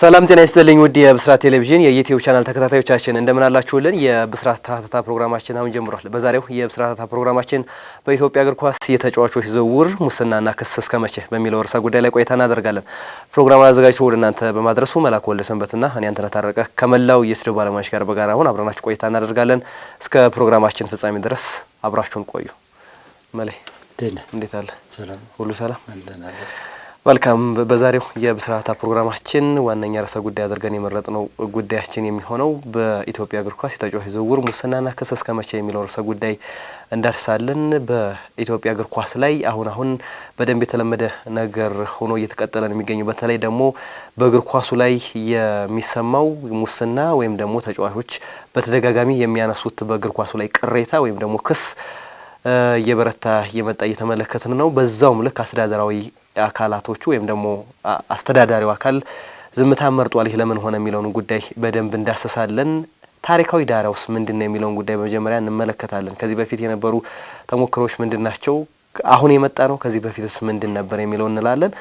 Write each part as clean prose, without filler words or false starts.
ሰላም ጤና ይስጥልኝ ውድ የብስራት ቴሌቪዥን የዩቲዩብ ቻናል ተከታታዮቻችን እንደምን አላችሁልን? የብስራት ታታ ፕሮግራማችን አሁን ጀምሯል። በዛሬው የብስራት ታታ ፕሮግራማችን በኢትዮጵያ እግር ኳስ የተጫዋቾች ዝውውር ሙስናና ክስ እስከመቼ በሚለው ርዕሰ ጉዳይ ላይ ቆይታ እናደርጋለን። ፕሮግራሙን አዘጋጅቶ ወደ እናንተ በማድረሱ መላኩ ወልደሰንበትና እኔ አንተነህ ታረቀ ከመላው የስቱዲዮ ባለሙያዎች ጋር በጋራ አሁን አብረናችሁ ቆይታ እናደርጋለን። እስከ ፕሮግራማችን ፍጻሜ ድረስ አብራችሁን ቆዩ። መሌ እንዴት አለ? ሰላም ሁሉ ሰላም አለን። መልካም። በዛሬው የብስራት ፕሮግራማችን ዋነኛ ርዕሰ ጉዳይ አድርገን የመረጥነው ጉዳያችን የሚሆነው በኢትዮጵያ እግር ኳስ የተጫዋች ዝውውር ሙስናና ክስ እስከመቼ የሚለው ርዕሰ ጉዳይ እንዳርሳለን። በኢትዮጵያ እግር ኳስ ላይ አሁን በደንብ የተለመደ ነገር ሆኖ እየተቀጠለ ነው የሚገኘው። በተለይ ደግሞ በእግር ኳሱ ላይ የሚሰማው ሙስና ወይም ደግሞ ተጫዋቾች በተደጋጋሚ የሚያነሱት በእግር ኳሱ ላይ ቅሬታ ወይም ደግሞ ክስ የበረታ የመጣ እየተመለከትን ነው። በዛውም ልክ አስተዳደራዊ አካላቶቹ ወይም ደግሞ አስተዳዳሪው አካል ዝምታ መርጧል። ይህ ለምን ሆነ የሚለውን ጉዳይ በደንብ እንዳሰሳለን። ታሪካዊ ዳራውስ ምንድነው የሚለውን ጉዳይ በመጀመሪያ እንመለከታለን። ከዚህ በፊት የነበሩ ተሞክሮች ምንድናቸው? አሁን የመጣ ነው ከዚህ በፊትስ ምንድን ነበር የሚለውን እንላለን።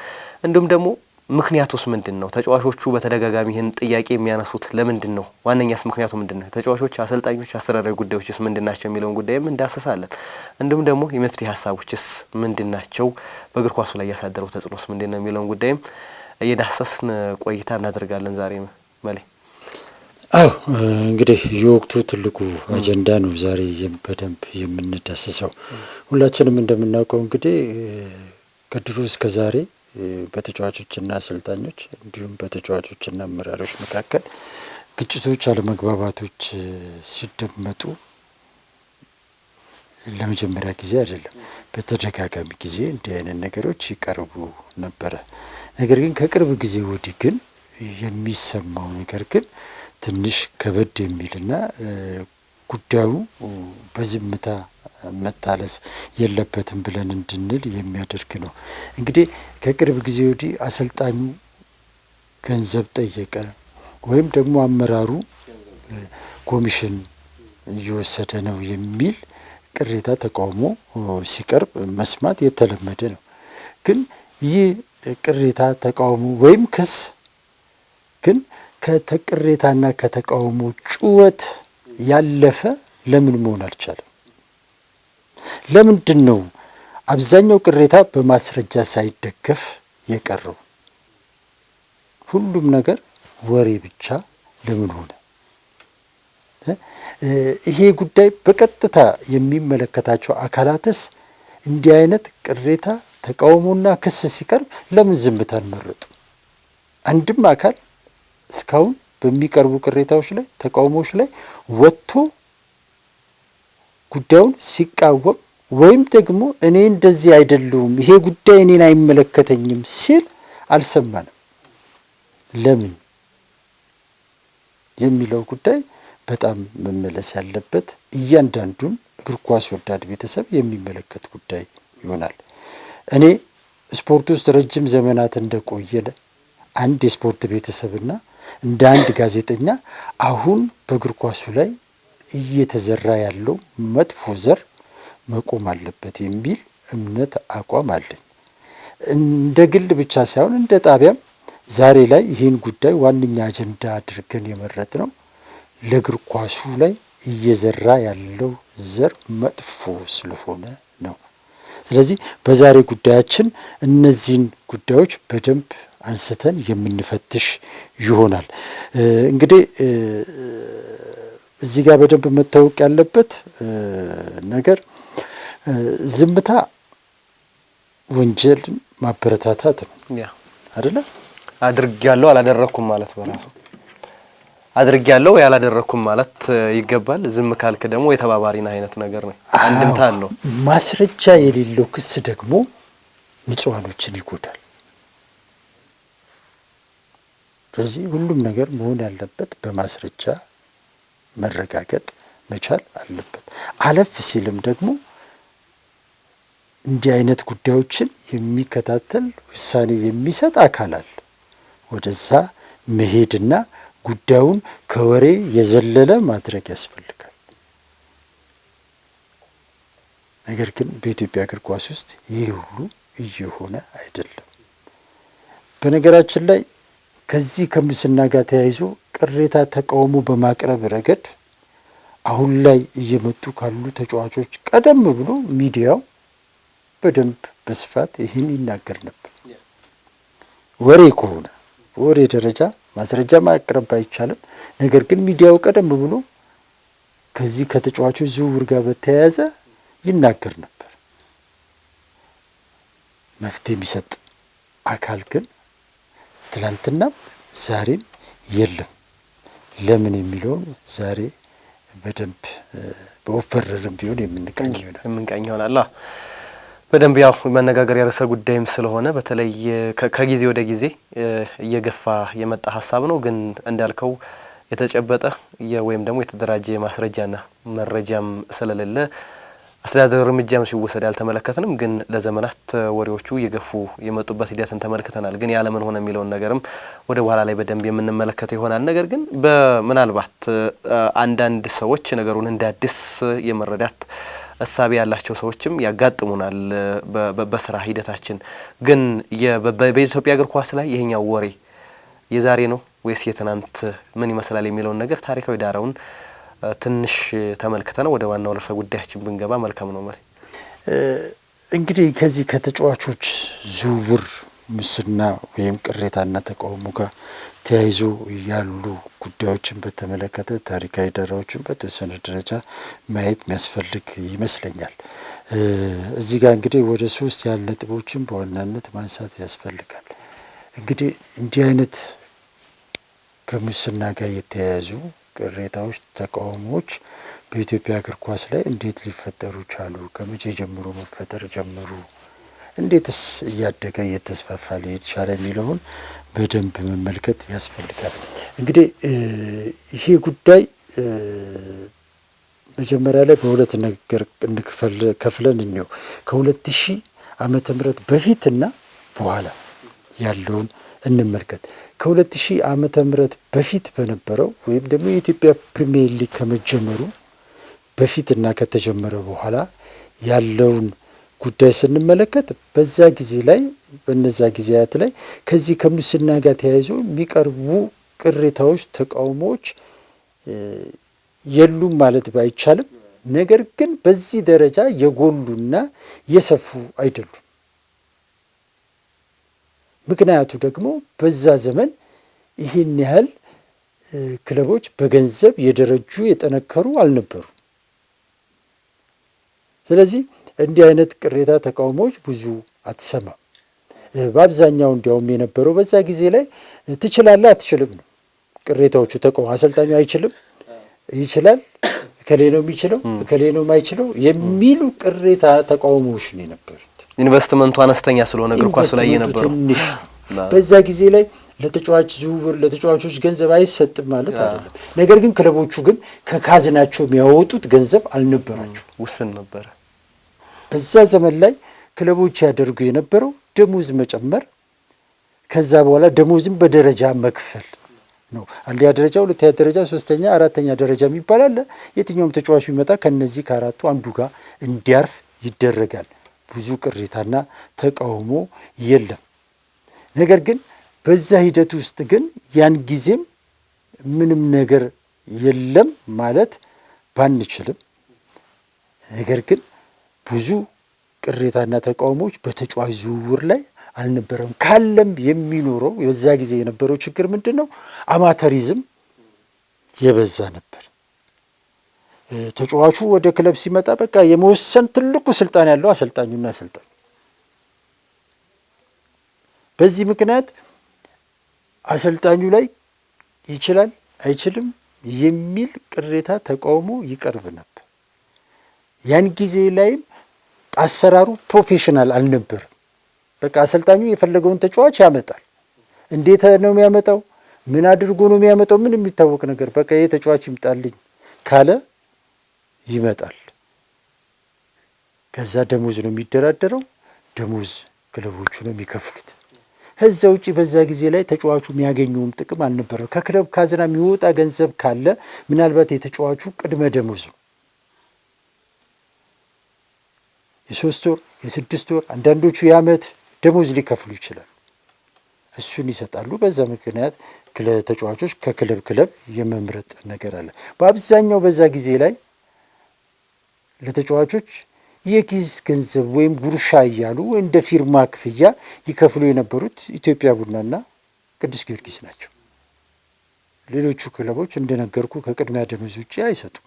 እንዲሁም ደግሞ ምክንያቱስ ምንድነው? ተጫዋቾቹ በተደጋጋሚ ይህን ጥያቄ የሚያነሱት ለምንድን ነው? ዋነኛስ ምክንያቱ ምንድነው? ተጫዋቾች፣ አሰልጣኞች፣ አስተዳዳሪ ጉዳዮችስ ምንድናቸው የሚለውን ጉዳይም እንዳሰሳለን። እንዲሁም ደግሞ የመፍትሄ ሀሳቦችስ ምንድናቸው? በእግር ኳሱ ላይ ያሳደረው ተጽዕኖስ ምንድነው የሚለውን ጉዳይም እየዳሰስን ቆይታ እናደርጋለን። ዛሬ መሌ እንግዲህ የወቅቱ ትልቁ አጀንዳ ነው ዛሬ በደንብ የምንዳሰሰው። ሁላችንም እንደምናውቀው እንግዲህ ከድሮ እስከ ዛሬ በተጫዋቾችና አሰልጣኞች እንዲሁም በተጫዋቾችና አመራሮች መካከል ግጭቶች፣ አለመግባባቶች ሲደመጡ ለመጀመሪያ ጊዜ አይደለም። በተደጋጋሚ ጊዜ እንዲህ አይነት ነገሮች ይቀርቡ ነበረ። ነገር ግን ከቅርብ ጊዜ ወዲህ ግን የሚሰማው ነገር ግን ትንሽ ከበድ የሚልና ጉዳዩ በዝምታ መታለፍ የለበትም ብለን እንድንል የሚያደርግ ነው። እንግዲህ ከቅርብ ጊዜ ወዲህ አሰልጣኙ ገንዘብ ጠየቀ ወይም ደግሞ አመራሩ ኮሚሽን እየወሰደ ነው የሚል ቅሬታ፣ ተቃውሞ ሲቀርብ መስማት የተለመደ ነው። ግን ይህ ቅሬታ፣ ተቃውሞ ወይም ክስ ግን ከተቅሬታና ከተቃውሞ ጩኸት ያለፈ ለምን መሆን አልቻለም? ለምንድን ነው አብዛኛው ቅሬታ በማስረጃ ሳይደገፍ የቀረው? ሁሉም ነገር ወሬ ብቻ ለምን ሆነ? ይሄ ጉዳይ በቀጥታ የሚመለከታቸው አካላትስ እንዲህ አይነት ቅሬታ፣ ተቃውሞና ክስ ሲቀርብ ለምን ዝምታን መረጡ? አንድም አካል እስካሁን በሚቀርቡ ቅሬታዎች ላይ፣ ተቃውሞዎች ላይ ወጥቶ ጉዳዩን ሲቃወም ወይም ደግሞ እኔ እንደዚህ አይደለሁም፣ ይሄ ጉዳይ እኔን አይመለከተኝም ሲል አልሰማንም። ለምን የሚለው ጉዳይ በጣም መመለስ ያለበት እያንዳንዱን እግር ኳስ ወዳድ ቤተሰብ የሚመለከት ጉዳይ ይሆናል። እኔ ስፖርት ውስጥ ረጅም ዘመናት እንደቆየ አንድ የስፖርት ቤተሰብና እንደ አንድ ጋዜጠኛ አሁን በእግር ኳሱ ላይ እየተዘራ ያለው መጥፎ ዘር መቆም አለበት የሚል እምነት፣ አቋም አለኝ። እንደ ግል ብቻ ሳይሆን እንደ ጣቢያም ዛሬ ላይ ይህን ጉዳይ ዋነኛ አጀንዳ አድርገን የመረጥ ነው። ለእግር ኳሱ ላይ እየዘራ ያለው ዘር መጥፎ ስለሆነ ነው። ስለዚህ በዛሬ ጉዳያችን እነዚህን ጉዳዮች በደንብ አንስተን የምንፈትሽ ይሆናል። እንግዲህ እዚህ ጋር በደንብ መታወቅ ያለበት ነገር ዝምታ ወንጀልን ማበረታታት ነው አይደለ? አድርጌያለሁ አላደረኩም ማለት በራሱ አድርጌያለሁ ያላደረኩም ማለት ይገባል። ዝም ካልክ ደግሞ የተባባሪና አይነት ነገር ነው። አንድምታ አለው። ማስረጃ የሌለው ክስ ደግሞ ንጹሃኖችን ይጎዳል። ስለዚህ ሁሉም ነገር መሆን ያለበት በማስረጃ መረጋገጥ መቻል አለበት። አለፍ ሲልም ደግሞ እንዲህ አይነት ጉዳዮችን የሚከታተል ውሳኔ የሚሰጥ አካል አለ። ወደዛ መሄድና ጉዳዩን ከወሬ የዘለለ ማድረግ ያስፈልጋል። ነገር ግን በኢትዮጵያ እግር ኳስ ውስጥ ይህ ሁሉ እየሆነ አይደለም። በነገራችን ላይ ከዚህ ከሙስና ጋር ተያይዞ ቅሬታ ተቃውሞ በማቅረብ ረገድ አሁን ላይ እየመጡ ካሉ ተጫዋቾች ቀደም ብሎ ሚዲያው በደንብ በስፋት ይህን ይናገር ነበር። ወሬ ከሆነ በወሬ ደረጃ ማስረጃ ማቅረብ አይቻልም። ነገር ግን ሚዲያው ቀደም ብሎ ከዚህ ከተጫዋቾች ዝውውር ጋር በተያያዘ ይናገር ነበር። መፍትሄ የሚሰጥ አካል ግን ትላንትናም ዛሬም የለም። ለምን የሚለውን ዛሬ በደንብ በወፈረርም ቢሆን የምንቃኝ ይሆናል። በደንብ ያው መነጋገሪያ ርዕሰ ጉዳይም ስለሆነ በተለይ ከጊዜ ወደ ጊዜ እየገፋ የመጣ ሀሳብ ነው። ግን እንዳልከው የተጨበጠ ወይም ደግሞ የተደራጀ ማስረጃና መረጃም ስለሌለ አስተዳደር እርምጃም ሲወሰድ ያልተመለከትንም። ግን ለዘመናት ወሬዎቹ እየገፉ የመጡበት ሂደትን ተመልክተናል። ግን ያለምን ሆነ የሚለውን ነገርም ወደ በኋላ ላይ በደንብ የምንመለከተው ይሆናል። ነገር ግን ምናልባት አንዳንድ ሰዎች ነገሩን እንደ አዲስ የመረዳት እሳቤ ያላቸው ሰዎችም ያጋጥሙናል በስራ ሂደታችን። ግን በኢትዮጵያ እግር ኳስ ላይ ይሄኛው ወሬ የዛሬ ነው ወይስ የትናንት ምን ይመስላል የሚለውን ነገር ታሪካዊ ዳራውን ትንሽ ተመልክተን ወደ ዋናው ርዕሰ ጉዳያችን ብንገባ መልካም ነው። ማለት እንግዲህ ከዚህ ከተጫዋቾች ዝውውር ሙስና ወይም ቅሬታና ተቃውሞ ጋር ተያይዞ ያሉ ጉዳዮችን በተመለከተ ታሪካዊ ዳራዎችን በተወሰነ ደረጃ ማየት የሚያስፈልግ ይመስለኛል። እዚህ ጋር እንግዲህ ወደ 3 ያህል ነጥቦችን በዋናነት ማንሳት ያስፈልጋል። እንግዲህ እንዲህ አይነት ከሙስና ጋር የተያያዙ ቅሬታዎች፣ ተቃውሞዎች በኢትዮጵያ እግር ኳስ ላይ እንዴት ሊፈጠሩ ቻሉ? ከመቼ ጀምሮ መፈጠር ጀመሩ? እንዴትስ እያደገ እየተስፋፋ ሊሄድ ቻለ የሚለውን በደንብ መመልከት ያስፈልጋል። እንግዲህ ይሄ ጉዳይ መጀመሪያ ላይ በሁለት ነገር ከፍለን እንየው። ከ2000 ዓመተ ምህረት በፊትና በኋላ ያለውን እንመልከት። ከ2000 ዓመተ ምህረት በፊት በነበረው ወይም ደግሞ የኢትዮጵያ ፕሪሚየር ሊግ ከመጀመሩ በፊትና ከተጀመረ በኋላ ያለውን ጉዳይ ስንመለከት በዛ ጊዜ ላይ በነዛ ጊዜያት ላይ ከዚህ ከሙስና ጋር ተያይዞ የሚቀርቡ ቅሬታዎች፣ ተቃውሞዎች የሉም ማለት ባይቻልም ነገር ግን በዚህ ደረጃ የጎሉና የሰፉ አይደሉም። ምክንያቱ ደግሞ በዛ ዘመን ይህን ያህል ክለቦች በገንዘብ የደረጁ የጠነከሩ አልነበሩ። ስለዚህ እንዲህ አይነት ቅሬታ ተቃውሞዎች ብዙ አትሰማም። በአብዛኛው እንዲያውም የነበረው በዛ ጊዜ ላይ ትችላለህ አትችልም ነው ቅሬታዎቹ። ተቃውሞ አሰልጣኙ አይችልም፣ ይችላል፣ እከሌ ነው የሚችለው፣ እከሌ ነው የማይችለው የሚሉ ቅሬታ ተቃውሞዎች ነው የነበሩት። ኢንቨስትመንቱ አነስተኛ ስለሆነ እግር ኳስ ላይ የነበረው ትንሽ በዛ ጊዜ ላይ ለተጫዋች ዝውውር ለተጫዋቾች ገንዘብ አይሰጥም ማለት አይደለም። ነገር ግን ክለቦቹ ግን ከካዝናቸው የሚያወጡት ገንዘብ አልነበራቸው፣ ውስን ነበረ። በዛ ዘመን ላይ ክለቦች ያደርጉ የነበረው ደሞዝ መጨመር፣ ከዛ በኋላ ደሞዝም በደረጃ መክፈል ነው። አንደኛ ደረጃ፣ ሁለተኛ ደረጃ፣ ሶስተኛ፣ አራተኛ ደረጃ የሚባል አለ። የትኛውም ተጫዋች ቢመጣ ከነዚህ ከአራቱ አንዱ ጋር እንዲያርፍ ይደረጋል። ብዙ ቅሬታና ተቃውሞ የለም። ነገር ግን በዛ ሂደት ውስጥ ግን ያን ጊዜም ምንም ነገር የለም ማለት ባንችልም፣ ነገር ግን ብዙ ቅሬታና ተቃውሞዎች በተጫዋች ዝውውር ላይ አልነበረም። ካለም የሚኖረው በዛ ጊዜ የነበረው ችግር ምንድን ነው? አማተሪዝም የበዛ ነበር። ተጫዋቹ ወደ ክለብ ሲመጣ በቃ የመወሰን ትልቁ ስልጣን ያለው አሰልጣኙና አሰልጣኙ። በዚህ ምክንያት አሰልጣኙ ላይ ይችላል አይችልም የሚል ቅሬታ ተቃውሞ ይቀርብ ነበር። ያን ጊዜ ላይም አሰራሩ ፕሮፌሽናል አልነበርም። በቃ አሰልጣኙ የፈለገውን ተጫዋች ያመጣል። እንዴት ነው የሚያመጣው? ምን አድርጎ ነው የሚያመጣው? ምን የሚታወቅ ነገር በቃ ይሄ ተጫዋች ይምጣልኝ ካለ ይመጣል። ከዛ ደሞዝ ነው የሚደራደረው። ደሞዝ ክለቦቹ ነው የሚከፍሉት። ከዛ ውጪ በዛ ጊዜ ላይ ተጫዋቹ የሚያገኘውም ጥቅም አልነበረው። ከክለብ ካዝና የሚወጣ ገንዘብ ካለ ምናልባት የተጫዋቹ ቅድመ ደሞዝ ነው። የ3 ወር የ6 ወር አንዳንዶቹ የዓመት ደሞዝ ሊከፍሉ ይችላል። እሱን ይሰጣሉ። በዛ ምክንያት ተጫዋቾች ከክለብ ክለብ የመምረጥ ነገር አለ። በአብዛኛው በዛ ጊዜ ላይ ለተጫዋቾች የኪስ ገንዘብ ወይም ጉርሻ እያሉ እንደ ፊርማ ክፍያ ይከፍሉ የነበሩት ኢትዮጵያ ቡናና ቅዱስ ጊዮርጊስ ናቸው። ሌሎቹ ክለቦች እንደነገርኩ ከቅድሚያ ደመወዝ ውጪ አይሰጡም።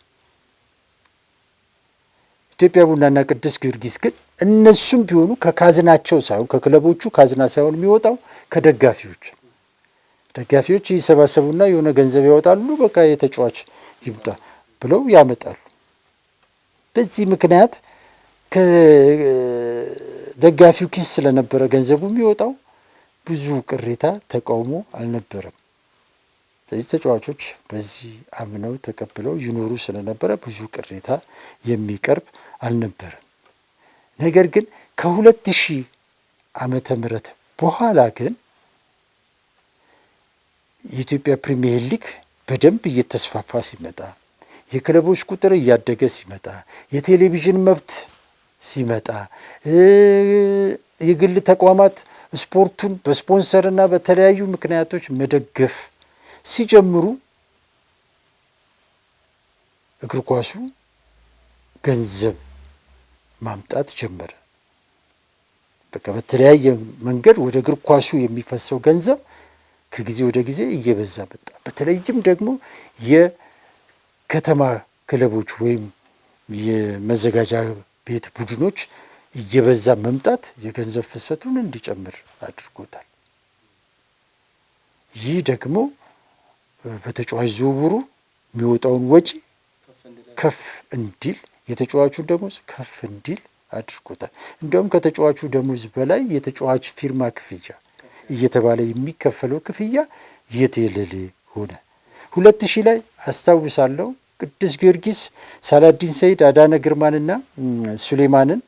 ኢትዮጵያ ቡናና ቅዱስ ጊዮርጊስ ግን እነሱም ቢሆኑ ከካዝናቸው ሳይሆን ከክለቦቹ ካዝና ሳይሆን የሚወጣው ከደጋፊዎች ደጋፊዎች ይሰባሰቡና የሆነ ገንዘብ ያወጣሉ። በቃ የተጫዋች ይምጣ ብለው ያመጣሉ። በዚህ ምክንያት ከደጋፊው ኪስ ስለነበረ ገንዘቡ የሚወጣው ብዙ ቅሬታ፣ ተቃውሞ አልነበረም። ስለዚህ ተጫዋቾች በዚህ አምነው ተቀብለው ይኖሩ ስለነበረ ብዙ ቅሬታ የሚቀርብ አልነበረም። ነገር ግን ከ2000 ዓመተ ምህረት በኋላ ግን የኢትዮጵያ ፕሪሚየር ሊግ በደንብ እየተስፋፋ ሲመጣ፣ የክለቦች ቁጥር እያደገ ሲመጣ፣ የቴሌቪዥን መብት ሲመጣ፣ የግል ተቋማት ስፖርቱን በስፖንሰርና በተለያዩ ምክንያቶች መደገፍ ሲጀምሩ እግር ኳሱ ገንዘብ ማምጣት ጀመረ። በቃ በተለያየ መንገድ ወደ እግር ኳሱ የሚፈሰው ገንዘብ ከጊዜ ወደ ጊዜ እየበዛ መጣ። በተለይም ደግሞ የከተማ ክለቦች ወይም የመዘጋጃ ቤት ቡድኖች እየበዛ መምጣት የገንዘብ ፍሰቱን እንዲጨምር አድርጎታል። ይህ ደግሞ በተጫዋች ዝውውሩ የሚወጣውን ወጪ ከፍ እንዲል፣ የተጫዋቹ ደሞዝ ከፍ እንዲል አድርጎታል። እንዲሁም ከተጫዋቹ ደሞዝ በላይ የተጫዋች ፊርማ ክፍያ እየተባለ የሚከፈለው ክፍያ የትየለሌ ሆነ። 2000 ላይ አስታውሳለሁ ቅዱስ ጊዮርጊስ ሳላዲን ሰይድ፣ አዳነ ግርማንና ሱሌማንን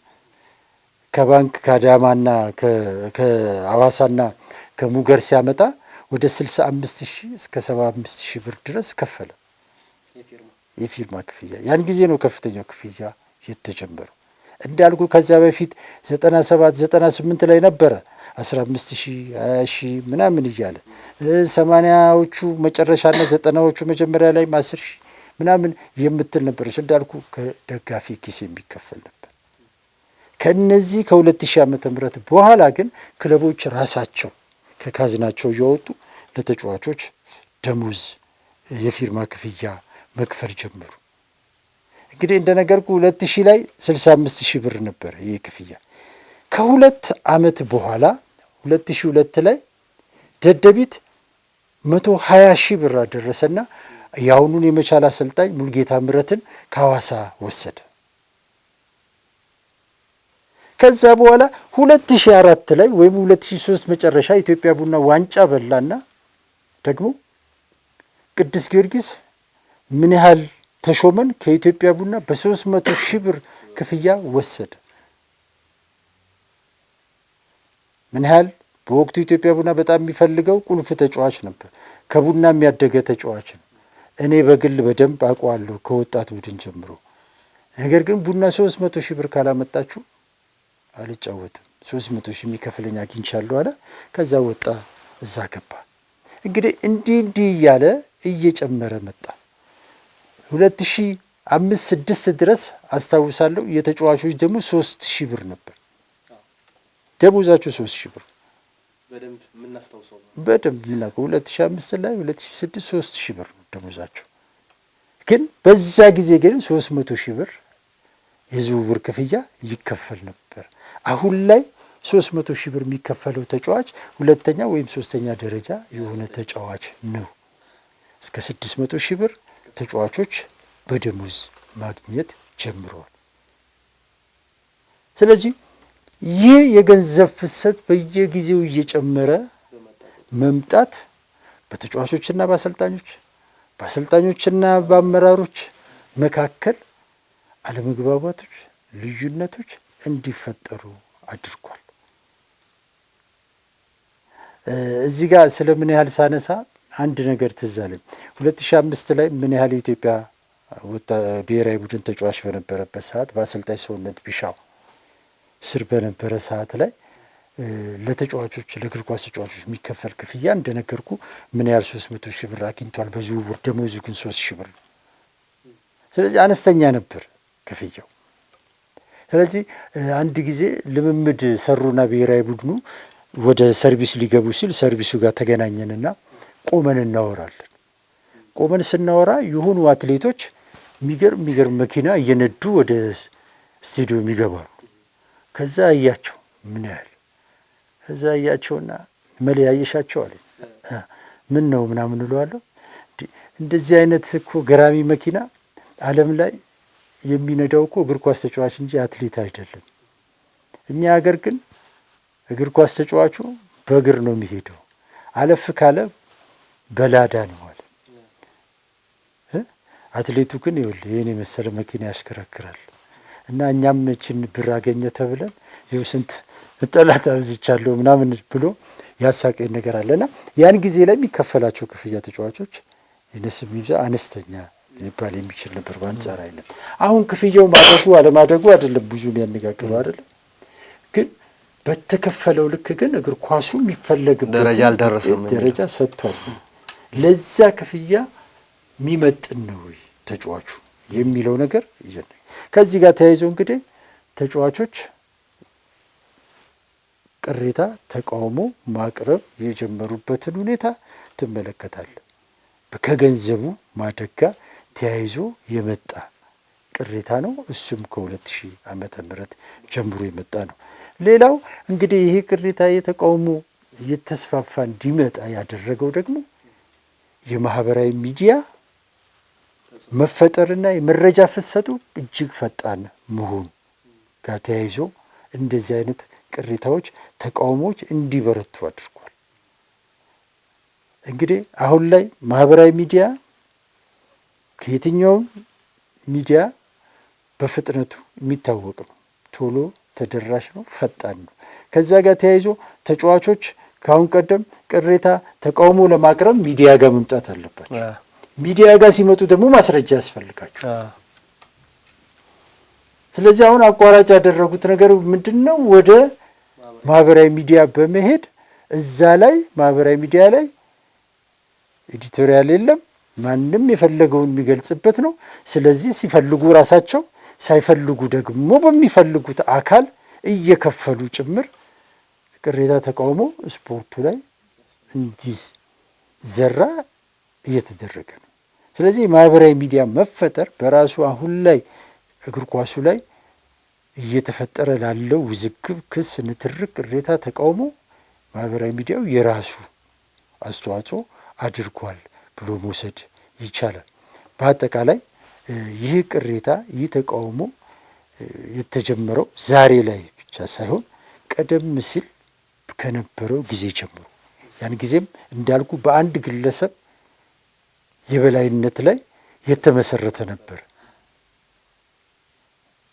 ከባንክ ከአዳማና ከአዋሳና ከሙገር ሲያመጣ ወደ 65,000 እስከ 75,000 ብር ድረስ ከፈለ የፊርማ ክፍያ። ያን ጊዜ ነው ከፍተኛው ክፍያ የተጀመረው። እንዳልኩ ከዚያ በፊት 97 98 ላይ ነበረ 15,000 20,000 ምናምን እያለ 80ዎቹ መጨረሻና 90ዎቹ መጀመሪያ ላይ 10,000 ምናምን የምትል ነበረች። እንዳልኩ ከደጋፊ ኪስ የሚከፈል ነበር። ከነዚህ ከ2000 ዓመተ ምህረት በኋላ ግን ክለቦች ራሳቸው ከካዝናቸው እያወጡ ለተጫዋቾች ደሞዝ፣ የፊርማ ክፍያ መክፈል ጀመሩ። እንግዲህ እንደነገርኩ 2000 ላይ 65,000 ብር ነበር ይህ ክፍያ። ከ2 ዓመት በኋላ 2002 ላይ ደደቢት 120,000 ብር አደረሰና የአሁኑን የመቻል አሰልጣኝ ሙልጌታ ምረትን ከሐዋሳ ወሰደ። ከዛ በኋላ 2004 ላይ ወይም 2003 መጨረሻ ኢትዮጵያ ቡና ዋንጫ በላና ደግሞ ቅዱስ ጊዮርጊስ ምን ያህል ተሾመን ከኢትዮጵያ ቡና በ300,000 ብር ክፍያ ወሰደ። ምን ያህል በወቅቱ ኢትዮጵያ ቡና በጣም የሚፈልገው ቁልፍ ተጫዋች ነበር። ከቡና የሚያደገ ተጫዋች ነው። እኔ በግል በደንብ አውቀዋለሁ ከወጣት ቡድን ጀምሮ። ነገር ግን ቡና 300,000 ብር ካላመጣችሁ አልጫወትም፣ 300,000 የሚከፍለኝ አግኝቻለሁ አለ። ከዛ ወጣ፣ እዛ ገባ። እንግዲህ እንዲህ እያለ እየጨመረ መጣ። 2005-6 ድረስ አስታውሳለሁ የተጫዋቾች ደግሞ 3,000 ብር ነበር ደሞዛቸው። 3,000 ብር በደንብ የምናስታውሰው ነው። በደንብ የምናውቀው 2005 ላይ 2006 3,000 ብር ነው ደሞዛቸው። ግን በዛ ጊዜ ግን 300,000 ብር የዝውውር ክፍያ ይከፈል ነበር። አሁን ላይ 300,000 ብር የሚከፈለው ተጫዋች ሁለተኛ ወይም ሶስተኛ ደረጃ የሆነ ተጫዋች ነው። እስከ 600,000 ብር ተጫዋቾች በደሞዝ ማግኘት ጀምረዋል። ስለዚህ ይህ የገንዘብ ፍሰት በየጊዜው እየጨመረ መምጣት በተጫዋቾችና በአሰልጣኞችና በአመራሮች መካከል አለመግባባቶች፣ ልዩነቶች እንዲፈጠሩ አድርጓል። እዚህ ጋር ስለምን ያህል ሳነሳ አንድ ነገር ትዝ አለኝ። 2005 ላይ ምን ያህል የኢትዮጵያ ብሔራዊ ቡድን ተጫዋች በነበረበት ሰዓት በአሰልጣኝ ሰውነት ቢሻው ስር በነበረ ሰዓት ላይ ለተጫዋቾች ለእግር ኳስ ተጫዋቾች የሚከፈል ክፍያ እንደነገርኩ ምን ያህል 300 ሺህ ብር አግኝቷል በዝውውር ደሞዙ ግን 3 ሺህ ብር ነው። ስለዚህ አነስተኛ ነበር ክፍያው። ስለዚህ አንድ ጊዜ ልምምድ ሰሩና ብሔራዊ ቡድኑ ወደ ሰርቪስ ሊገቡ ሲል ሰርቪሱ ጋር ተገናኘንና ቆመን እናወራለን። ቆመን ስናወራ የሆኑ አትሌቶች የሚገርም መኪና እየነዱ ወደ ስቴዲዮም ይገባሉ። ከዛ አያቸው ምን ያህል ከዛ አያቸውና መለያየሻቸው አለ። ምን ነው ምናምን እለዋለሁ። እንደዚህ አይነት እኮ ገራሚ መኪና ዓለም ላይ የሚነዳው እኮ እግር ኳስ ተጫዋች እንጂ አትሌት አይደለም። እኛ ሀገር ግን እግር ኳስ ተጫዋቹ በእግር ነው የሚሄደው፣ አለፍ ካለ በላዳ ነው አለ። አትሌቱ ግን ይኸውልህ ይሄን የመሰለ መኪና ያሽከረክራል እና እኛም እችን ብር አገኘ ተብለን ይኸው ስንት ጠላት አብዝቻለሁ ምናምን ብሎ ያሳቀኝ ነገር አለና ያን ጊዜ ላይ የሚከፈላቸው ክፍያ ተጫዋቾች ይነስም ይብዛ አነስተኛ ሊባል የሚችል ነበር በአንጻራዊነት። አሁን ክፍያው ማደጉ አለማደጉ አይደለም ብዙ የሚያነጋግረው አይደለም፣ ግን በተከፈለው ልክ ግን እግር ኳሱ የሚፈለግበት ደረጃ ሰጥቷል። ለዛ ክፍያ የሚመጥን ነው ተጫዋቹ የሚለው ነገር ይዘን ከዚህ ጋር ተያይዞ እንግዲህ ተጫዋቾች ቅሬታ ተቃውሞ ማቅረብ የጀመሩበትን ሁኔታ ትመለከታለህ። ከገንዘቡ ማደግ ጋር ተያይዞ የመጣ ቅሬታ ነው። እሱም ከ2000 ዓመተ ምህረት ጀምሮ የመጣ ነው። ሌላው እንግዲህ ይሄ ቅሬታ የተቃውሞ እየተስፋፋ እንዲመጣ ያደረገው ደግሞ የማህበራዊ ሚዲያ መፈጠርና የመረጃ ፍሰቱ እጅግ ፈጣን መሆኑ ጋር ተያይዞ እንደዚህ አይነት ቅሬታዎች፣ ተቃውሞዎች እንዲበረቱ አድርጓል። እንግዲህ አሁን ላይ ማህበራዊ ሚዲያ ከየትኛውም ሚዲያ በፍጥነቱ የሚታወቅ ነው። ቶሎ ተደራሽ ነው፣ ፈጣን ነው። ከዛ ጋር ተያይዞ ተጫዋቾች ከአሁን ቀደም ቅሬታ ተቃውሞ ለማቅረብ ሚዲያ ጋር መምጣት አለባቸው። ሚዲያ ጋር ሲመጡ ደግሞ ማስረጃ ያስፈልጋቸው። ስለዚህ አሁን አቋራጭ ያደረጉት ነገር ምንድነው? ወደ ማህበራዊ ሚዲያ በመሄድ እዛ ላይ ማህበራዊ ሚዲያ ላይ ኤዲቶሪያል የለም፣ ማንም የፈለገውን የሚገልጽበት ነው። ስለዚህ ሲፈልጉ ራሳቸው ሳይፈልጉ ደግሞ በሚፈልጉት አካል እየከፈሉ ጭምር ቅሬታ ተቃውሞ ስፖርቱ ላይ እንዲዘራ እየተደረገ ነው። ስለዚህ ማህበራዊ ሚዲያ መፈጠር በራሱ አሁን ላይ እግር ኳሱ ላይ እየተፈጠረ ላለው ውዝግብ፣ ክስ፣ ንትርክ፣ ቅሬታ ተቃውሞ ማህበራዊ ሚዲያው የራሱ አስተዋጽኦ አድርጓል ብሎ መውሰድ ይቻላል። በአጠቃላይ ይህ ቅሬታ ይህ ተቃውሞ የተጀመረው ዛሬ ላይ ብቻ ሳይሆን ቀደም ሲል ከነበረው ጊዜ ጀምሮ ያን ጊዜም እንዳልኩ በአንድ ግለሰብ የበላይነት ላይ የተመሰረተ ነበር።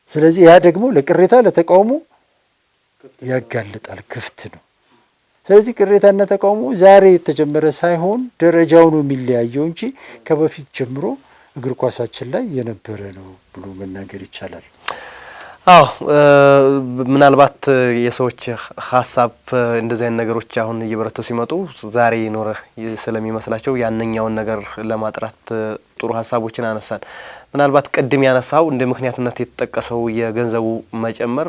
ስለዚህ ያ ደግሞ ለቅሬታ ለተቃውሞ ያጋልጣል፣ ክፍት ነው። ስለዚህ ቅሬታና ተቃውሞ ዛሬ የተጀመረ ሳይሆን ደረጃው ነው የሚለያየው እንጂ ከበፊት ጀምሮ እግር ኳሳችን ላይ የነበረ ነው ብሎ መናገር ይቻላል። አዎ ምናልባት የሰዎች ሀሳብ እንደዚህ አይነት ነገሮች አሁን እየበረቱ ሲመጡ ዛሬ ኖረ ስለሚመስላቸው ያንኛውን ነገር ለማጥራት ጥሩ ሀሳቦችን አነሳን። ምናልባት ቅድም ያነሳው እንደ ምክንያትነት የተጠቀሰው የገንዘቡ መጨመር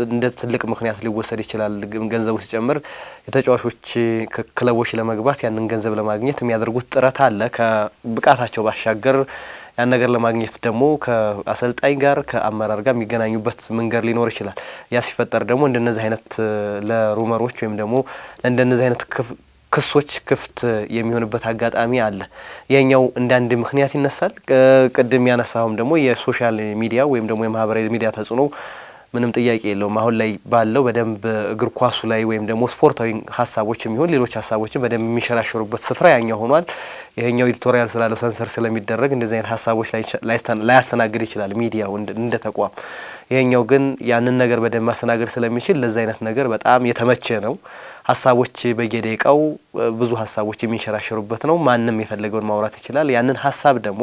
እንደ ትልቅ ምክንያት ሊወሰድ ይችላል። ገንዘቡ ሲጨምር የተጫዋቾች ክለቦች ለመግባት ያንን ገንዘብ ለማግኘት የሚያደርጉት ጥረት አለ። ከብቃታቸው ባሻገር ያን ነገር ለማግኘት ደግሞ ከአሰልጣኝ ጋር ከአመራር ጋር የሚገናኙበት መንገድ ሊኖር ይችላል። ያ ሲፈጠር ደግሞ እንደነዚህ አይነት ለሩመሮች ወይም ደግሞ እንደነዚህ አይነት ክሶች ክፍት የሚሆንበት አጋጣሚ አለ። የኛው እንደ አንድ ምክንያት ይነሳል። ቅድም ያነሳውም ደግሞ የሶሻል ሚዲያ ወይም ደግሞ የማህበራዊ ሚዲያ ተጽዕኖ ምንም ጥያቄ የለውም። አሁን ላይ ባለው በደንብ እግር ኳሱ ላይ ወይም ደግሞ ስፖርታዊ ሀሳቦች የሚሆን ሌሎች ሀሳቦችን በደንብ የሚሸራሸሩበት ስፍራ ያኛው ሆኗል። ይሄኛው ኤዲቶሪያል ስላለው ሰንሰር ስለሚደረግ እንደዚህ አይነት ሀሳቦች ላያስተናግድ ይችላል ሚዲያው እንደ ተቋም። ይሄኛው ግን ያንን ነገር በደንብ ማስተናገድ ስለሚችል ለዛ አይነት ነገር በጣም የተመቸ ነው። ሀሳቦች በየደቂቃው ብዙ ሀሳቦች የሚሸራሸሩበት ነው። ማንም የፈለገውን ማውራት ይችላል። ያንን ሀሳብ ደግሞ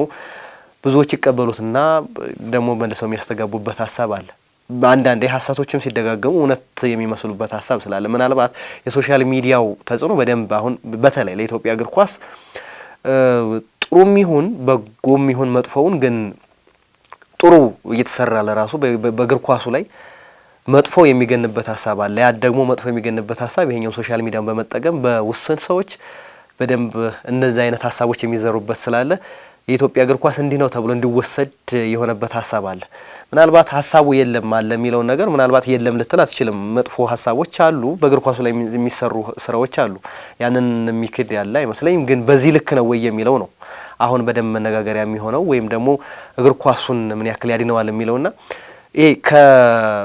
ብዙዎች ይቀበሉትና ደግሞ መልሰው የሚያስተጋቡበት ሀሳብ አለ። አንዳንዴ ሀሳቦችም ሲደጋገሙ እውነት የሚመስሉበት ሀሳብ ስላለ ምናልባት የሶሻል ሚዲያው ተጽዕኖ በደንብ አሁን በተለይ ለኢትዮጵያ እግር ኳስ ጥሩም ይሁን በጎም ይሁን መጥፎውን ግን ጥሩ እየተሰራ ለራሱ በእግር ኳሱ ላይ መጥፎ የሚገንበት ሀሳብ አለ። ያ ደግሞ መጥፎ የሚገንበት ሀሳብ ይሄኛው ሶሻል ሚዲያን በመጠቀም በውስን ሰዎች በደንብ እነዚህ አይነት ሀሳቦች የሚዘሩበት ስላለ የኢትዮጵያ እግር ኳስ እንዲህ ነው ተብሎ እንዲወሰድ የሆነበት ሀሳብ አለ። ምናልባት ሀሳቡ የለም አለ የሚለው ነገር ምናልባት የለም ልትል አትችልም። መጥፎ ሀሳቦች አሉ፣ በእግር ኳሱ ላይ የሚሰሩ ስራዎች አሉ። ያንን የሚክድ ያለ አይመስለኝም። ግን በዚህ ልክ ነው ወይ የሚለው ነው አሁን በደንብ መነጋገሪያ የሚሆነው ወይም ደግሞ እግር ኳሱን ምን ያክል ያድነዋል የሚለውና ይሄ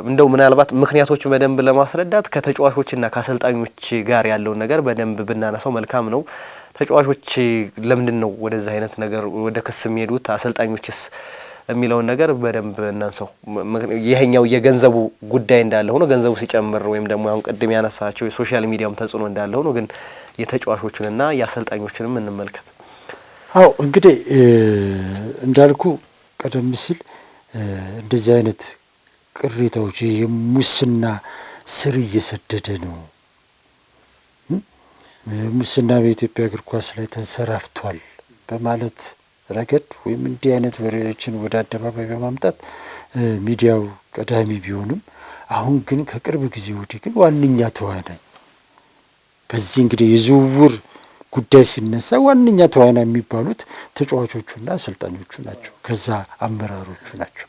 እንደው ምናልባት ምክንያቶችን በደንብ ለማስረዳት ከተጫዋቾችና ከአሰልጣኞች ጋር ያለውን ነገር በደንብ ብናነሳው መልካም ነው። ተጫዋቾች ለምንድን ነው ወደዛ አይነት ነገር ወደ ክስ የሚሄዱት? አሰልጣኞችስ የሚለውን ነገር በደንብ እናንሳው። ይሄኛው የገንዘቡ ጉዳይ እንዳለ ሆኖ ገንዘቡ ሲጨምር ወይም ደግሞ አሁን ቅድም ያነሳቸው የሶሻል ሚዲያም ተጽዕኖ እንዳለ ሆኖ ግን የተጫዋቾችንና የአሰልጣኞችንም እንመልከት። አዎ እንግዲህ እንዳልኩ ቀደም ሲል እንደዚህ አይነት ቅሬታዎች የሙስና ስር እየሰደደ ነው፣ ሙስና በኢትዮጵያ እግር ኳስ ላይ ተንሰራፍቷል በማለት ረገድ ወይም እንዲህ አይነት ወሬዎችን ወደ አደባባይ በማምጣት ሚዲያው ቀዳሚ ቢሆንም አሁን ግን ከቅርብ ጊዜ ወዲህ ግን ዋነኛ ተዋናይ በዚህ እንግዲህ የዝውውር ጉዳይ ሲነሳ ዋነኛ ተዋናይ የሚባሉት ተጫዋቾቹና አሰልጣኞቹ ናቸው። ከዛ አመራሮቹ ናቸው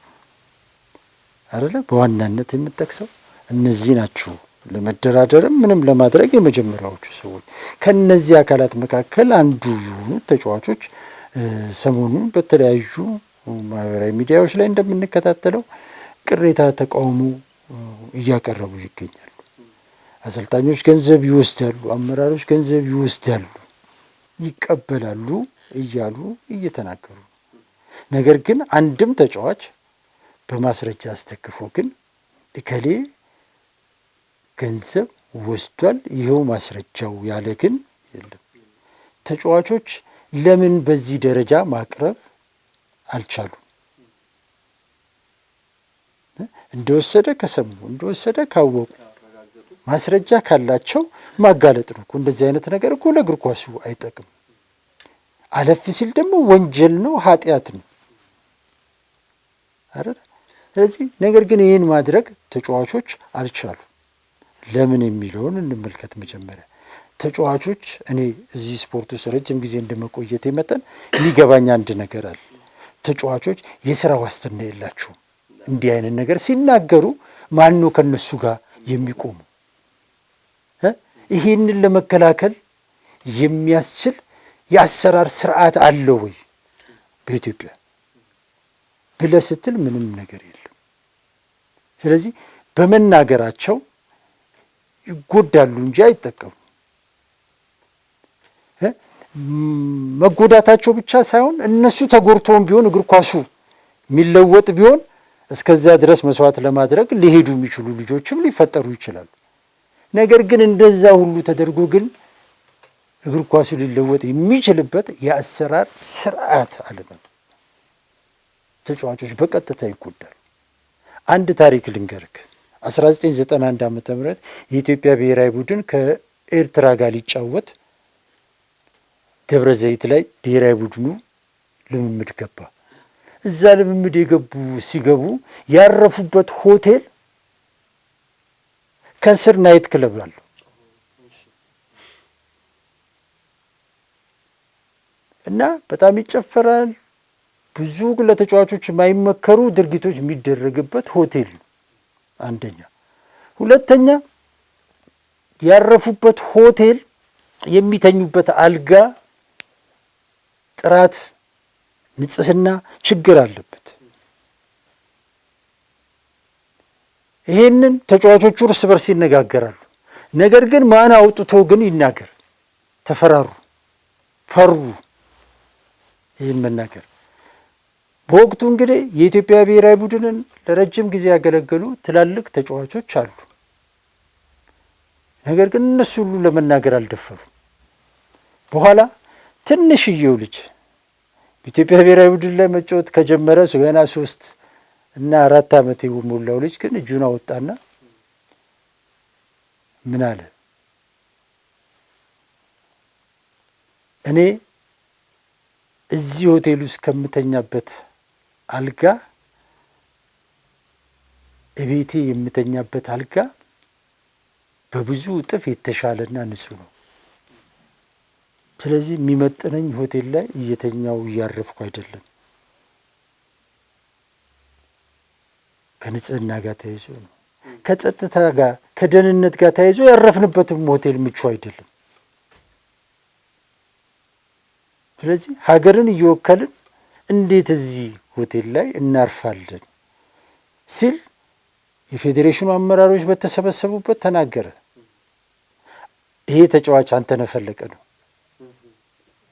አይደለ? በዋናነት የምጠቅሰው እነዚህ ናቸው። ለመደራደርም ምንም ለማድረግ የመጀመሪያዎቹ ሰዎች ከነዚህ አካላት መካከል አንዱ የሆኑ ተጫዋቾች ሰሞኑን በተለያዩ ማህበራዊ ሚዲያዎች ላይ እንደምንከታተለው ቅሬታ፣ ተቃውሞ እያቀረቡ ይገኛሉ። አሰልጣኞች ገንዘብ ይወስዳሉ፣ አመራሮች ገንዘብ ይወስዳሉ፣ ይቀበላሉ እያሉ እየተናገሩ ነገር ግን አንድም ተጫዋች በማስረጃ አስደግፎ ግን እከሌ ገንዘብ ወስዷል ይኸው ማስረጃው ያለ ግን የለም። ተጫዋቾች ለምን በዚህ ደረጃ ማቅረብ አልቻሉ? እንደወሰደ ከሰሙ እንደወሰደ ካወቁ ማስረጃ ካላቸው ማጋለጥ ነው። እንደዚህ አይነት ነገር እኮ ለእግር ኳሱ አይጠቅም። አለፍ ሲል ደግሞ ወንጀል ነው፣ ኃጢአት ነው አይደል? ስለዚህ ነገር ግን ይህን ማድረግ ተጫዋቾች አልቻሉ። ለምን የሚለውን እንመልከት። መጀመሪያ ተጫዋቾች እኔ እዚህ ስፖርት ውስጥ ረጅም ጊዜ እንደመቆየት መጠን የሚገባኝ አንድ ነገር አለ። ተጫዋቾች የስራ ዋስትና የላቸውም። እንዲህ አይነት ነገር ሲናገሩ ማን ነው ከነሱ ጋር የሚቆሙ? ይህንን ለመከላከል የሚያስችል የአሰራር ስርዓት አለ ወይ በኢትዮጵያ ብለህ ስትል ምንም ነገር የለም። ስለዚህ በመናገራቸው ይጎዳሉ እንጂ አይጠቀሙ። መጎዳታቸው ብቻ ሳይሆን እነሱ ተጎድተውም ቢሆን እግር ኳሱ የሚለወጥ ቢሆን እስከዚያ ድረስ መስዋዕት ለማድረግ ሊሄዱ የሚችሉ ልጆችም ሊፈጠሩ ይችላሉ። ነገር ግን እንደዛ ሁሉ ተደርጎ ግን እግር ኳሱ ሊለወጥ የሚችልበት የአሰራር ስርዓት አለመኖር ተጫዋቾች በቀጥታ ይጎዳሉ። አንድ ታሪክ ልንገርክ። 1991 ዓመተ ምህረት የኢትዮጵያ ብሔራዊ ቡድን ከኤርትራ ጋር ሊጫወት ደብረ ዘይት ላይ ብሔራዊ ቡድኑ ልምምድ ገባ። እዛ ልምምድ ሲገቡ ያረፉበት ሆቴል ከስር ናይት ክለብ አለው እና በጣም ይጨፈራል። ብዙ ለተጫዋቾች የማይመከሩ ድርጊቶች የሚደረግበት ሆቴል ነው። አንደኛ። ሁለተኛ ያረፉበት ሆቴል የሚተኙበት አልጋ ጥራት፣ ንጽህና ችግር አለበት። ይሄንን ተጫዋቾቹ እርስ በርስ ይነጋገራሉ። ነገር ግን ማን አውጥቶ ግን ይናገር? ተፈራሩ፣ ፈሩ ይህን መናገር። በወቅቱ እንግዲህ የኢትዮጵያ ብሔራዊ ቡድንን ለረጅም ጊዜ ያገለገሉ ትላልቅ ተጫዋቾች አሉ። ነገር ግን እነሱ ሁሉ ለመናገር አልደፈሩም። በኋላ ትንሽዬው ልጅ በኢትዮጵያ ብሔራዊ ቡድን ላይ መጫወት ከጀመረ ገና 3 እና 4 ዓመት የሞላው ልጅ ግን እጁን አወጣና ምን አለ? እኔ እዚህ ሆቴል ውስጥ ከምተኛበት አልጋ እቤቴ የምተኛበት አልጋ በብዙ እጥፍ የተሻለና ንጹህ ነው። ስለዚህ የሚመጥነኝ ሆቴል ላይ እየተኛው እያረፍኩ አይደለም። ከንጽህና ጋር ተያይዞ ነው። ከጸጥታ ጋር ከደህንነት ጋር ተያይዞ ያረፍንበትም ሆቴል ምቹ አይደለም። ስለዚህ ሀገርን እየወከልን እንዴት እዚህ ሆቴል ላይ እናርፋለን ሲል የፌዴሬሽኑ አመራሮች በተሰበሰቡበት ተናገረ። ይሄ ተጫዋች አንተነህ ፈለቀ ነው።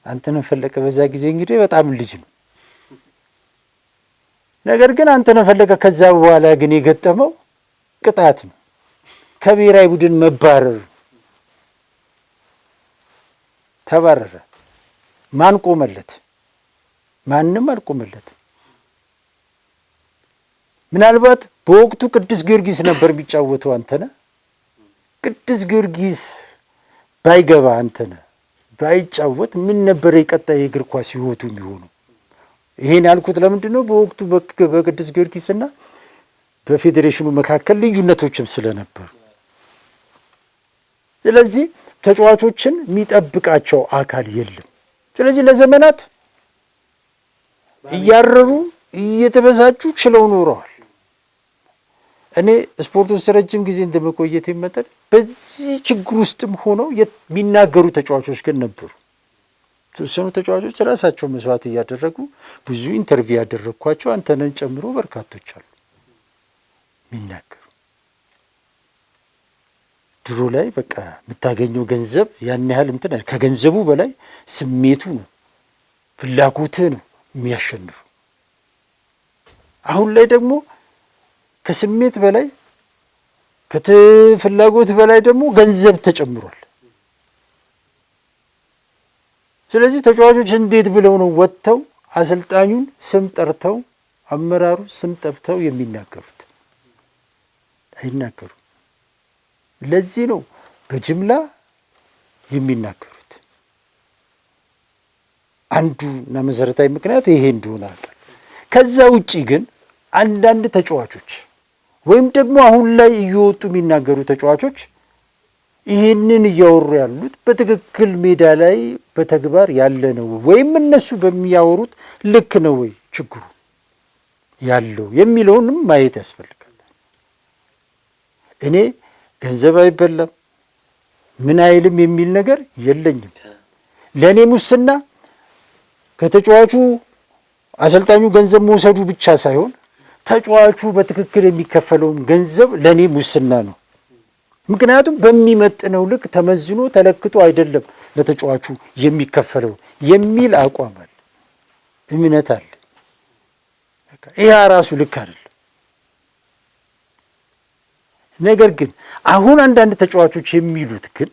አንተነህ ፈለቀ በዛ ጊዜ እንግዲህ በጣም ልጅ ነው። ነገር ግን አንተነህ ፈለቀ ከዛ በኋላ ግን የገጠመው ቅጣት ነው። ከብሔራዊ ቡድን መባረር፣ ተባረረ። ማን ቆመለት? ማንም አልቆመለት። ምናልባት በወቅቱ ቅዱስ ጊዮርጊስ ነበር የሚጫወተው አንተነህ። ቅዱስ ጊዮርጊስ ባይገባ አንተነህ ባይጫወት ምን ነበር የቀጣይ የእግር ኳስ ህይወቱ የሚሆነው? ይሄን ያልኩት ለምንድን ነው? በወቅቱ በቅዱስ ጊዮርጊስና በፌዴሬሽኑ መካከል ልዩነቶችም ስለነበሩ። ስለዚህ ተጫዋቾችን የሚጠብቃቸው አካል የለም። ስለዚህ ለዘመናት እያረሩ እየተበሳጩ ችለው ኖረዋል። እኔ ስፖርት ውስጥ ረጅም ጊዜ እንደመቆየት መጠን በዚህ ችግር ውስጥም ሆነው የሚናገሩ ተጫዋቾች ግን ነበሩ። የተወሰኑ ተጫዋቾች ራሳቸው መስዋዕት እያደረጉ ብዙ ኢንተርቪው ያደረግኳቸው አንተነህን ጨምሮ በርካቶች አሉ የሚናገሩ። ድሮ ላይ በቃ የምታገኘው ገንዘብ ያን ያህል እንትን ከገንዘቡ በላይ ስሜቱ ነው፣ ፍላጎትህ ነው የሚያሸንፉ። አሁን ላይ ደግሞ ከስሜት በላይ ከፍላጎት በላይ ደግሞ ገንዘብ ተጨምሯል። ስለዚህ ተጫዋቾች እንዴት ብለው ነው ወጥተው አሰልጣኙን ስም ጠርተው አመራሩ ስም ጠርተው የሚናገሩት? አይናገሩም። ለዚህ ነው በጅምላ የሚናገሩት። አንዱና መሰረታዊ ምክንያት ይሄ እንደሆነ አውቃለሁ። ከዛ ውጪ ግን አንዳንድ ተጫዋቾች ወይም ደግሞ አሁን ላይ እየወጡ የሚናገሩ ተጫዋቾች ይህንን እያወሩ ያሉት በትክክል ሜዳ ላይ በተግባር ያለ ነው ወይም እነሱ በሚያወሩት ልክ ነው ወይ ችግሩ ያለው የሚለውንም ማየት ያስፈልጋል። እኔ ገንዘብ አይበላም ምን አይልም የሚል ነገር የለኝም። ለእኔ ሙስና ከተጫዋቹ አሰልጣኙ ገንዘብ መውሰዱ ብቻ ሳይሆን ተጫዋቹ በትክክል የሚከፈለውም ገንዘብ ለእኔ ሙስና ነው። ምክንያቱም በሚመጥነው ልክ ተመዝኖ ተለክቶ አይደለም ለተጫዋቹ የሚከፈለው የሚል አቋም አለ፣ እምነት አለ። ይህ ራሱ ልክ አይደለም። ነገር ግን አሁን አንዳንድ ተጫዋቾች የሚሉት ግን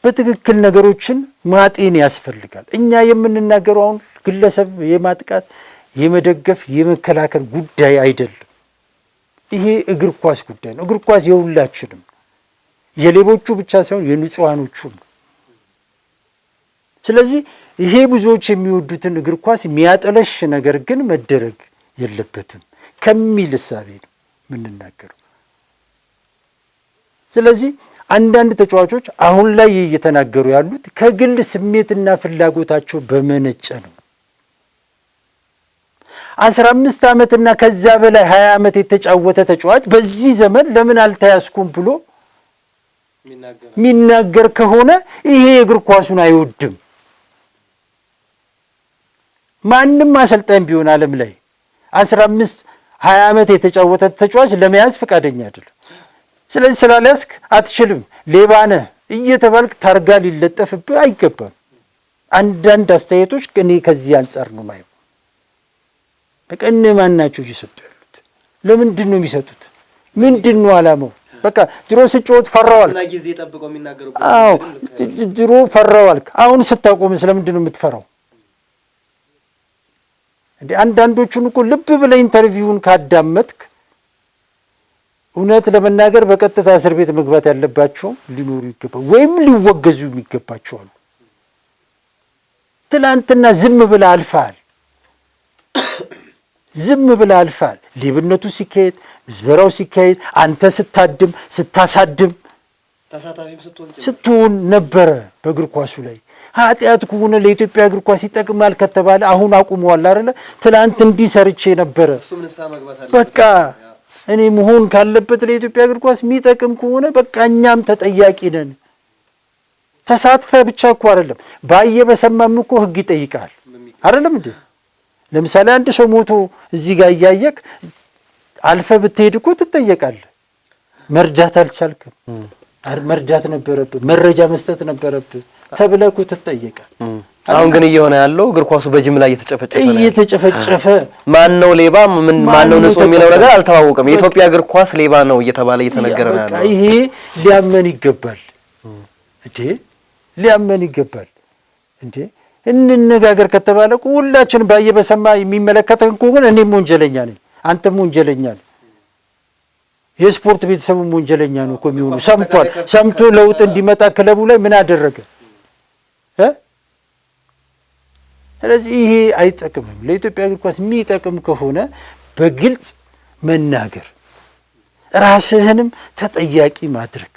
በትክክል ነገሮችን ማጤን ያስፈልጋል። እኛ የምንናገረው አሁን ግለሰብ የማጥቃት የመደገፍ የመከላከል ጉዳይ አይደለም። ይሄ እግር ኳስ ጉዳይ ነው። እግር ኳስ የሁላችንም የሌቦቹ ብቻ ሳይሆን የንጹሃኖቹም ነው። ስለዚህ ይሄ ብዙዎች የሚወዱትን እግር ኳስ የሚያጠለሽ ነገር ግን መደረግ የለበትም ከሚል እሳቤ ነው የምንናገረው። ስለዚህ አንዳንድ ተጫዋቾች አሁን ላይ እየተናገሩ ያሉት ከግል ስሜትና ፍላጎታቸው በመነጨ ነው። 15 ዓመትና ከዛ በላይ 20 ዓመት የተጫወተ ተጫዋች በዚህ ዘመን ለምን አልተያዝኩም ብሎ የሚናገር ከሆነ ይሄ እግር ኳሱን አይወድም። ማንም አሰልጣኝ ቢሆን ዓለም ላይ 15 20 ዓመት የተጫወተ ተጫዋች ለመያዝ ፈቃደኛ አይደለም። ስለዚህ ስላልያዝክ አትችልም፣ ሌባ ነህ እየተባልክ ታርጋ ሊለጠፍብህ አይገባም። አንዳንድ አስተያየቶች እኔ ከዚህ አንጻር ነው ማየው። በቃ እነማን ናቸው እየሰጡ ያሉት? ለምንድን ነው የሚሰጡት? ምንድን ነው ዓላማው? በቃ ድሮ ስጮት ፈራዋልክ። አዎ ድሮ ፈራዋልክ። አሁን ስታቆም ስለምንድን ነው የምትፈራው? እንዴ አንዳንዶቹን እኮ ልብ ብለህ ኢንተርቪውን ካዳመጥክ እውነት ለመናገር በቀጥታ እስር ቤት መግባት ያለባቸው ሊኖሩ ይገባል፣ ወይም ሊወገዙ የሚገባቸው አሉ። ትላንትና ዝም ብለህ አልፈሃል። ዝም ብለህ አልፈሃል። ሌብነቱ ሲካሄድ፣ ምዝበራው ሲካሄድ፣ አንተ ስታድም ስታሳድም ስትሆን ነበረ። በእግር ኳሱ ላይ ኃጢአት ከሆነ ለኢትዮጵያ እግር ኳስ ይጠቅማል ከተባለ አሁን አቁመዋል አይደለ? ትላንት እንዲህ ሰርቼ ነበረ። በቃ እኔ መሆን ካለበት ለኢትዮጵያ እግር ኳስ የሚጠቅም ከሆነ በቃ እኛም ተጠያቂ ነን። ተሳትፈ ብቻ እኮ አይደለም፣ ባየ በሰማም እኮ ህግ ይጠይቃል አይደለም እንዴ? ለምሳሌ አንድ ሰው ሞቶ እዚህ ጋር እያየክ አልፈ ብትሄድ እኮ ትጠየቃለህ። መርዳት አልቻልክም፣ መርዳት ነበረብህ፣ መረጃ መስጠት ነበረብህ ተብለህ እኮ ትጠየቃለህ። አሁን ግን እየሆነ ያለው እግር ኳሱ በጅምላ እየተጨፈጨፈ ማን ነው ሌባ ማን ነው ንጹህ የሚለው ነገር አልተዋወቀም። የኢትዮጵያ እግር ኳስ ሌባ ነው እየተባለ እየተነገረ ነው ያለው። ይሄ ሊያመን ይገባል እንዴ! ሊያመን ይገባል እንዴ! እንነጋገር ከተባለ ሁላችን ባየ በሰማ የሚመለከተን ከሆነ እኔም ወንጀለኛ ነኝ፣ አንተም ወንጀለኛ ነህ፣ የስፖርት ቤተሰቡም ወንጀለኛ ነው እኮ የሚሆኑ። ሰምቶ ለውጥ እንዲመጣ ክለቡ ላይ ምን አደረገ? ስለዚህ ይሄ አይጠቅምም። ለኢትዮጵያ እግር ኳስ የሚጠቅም ከሆነ በግልጽ መናገር፣ ራስህንም ተጠያቂ ማድረግ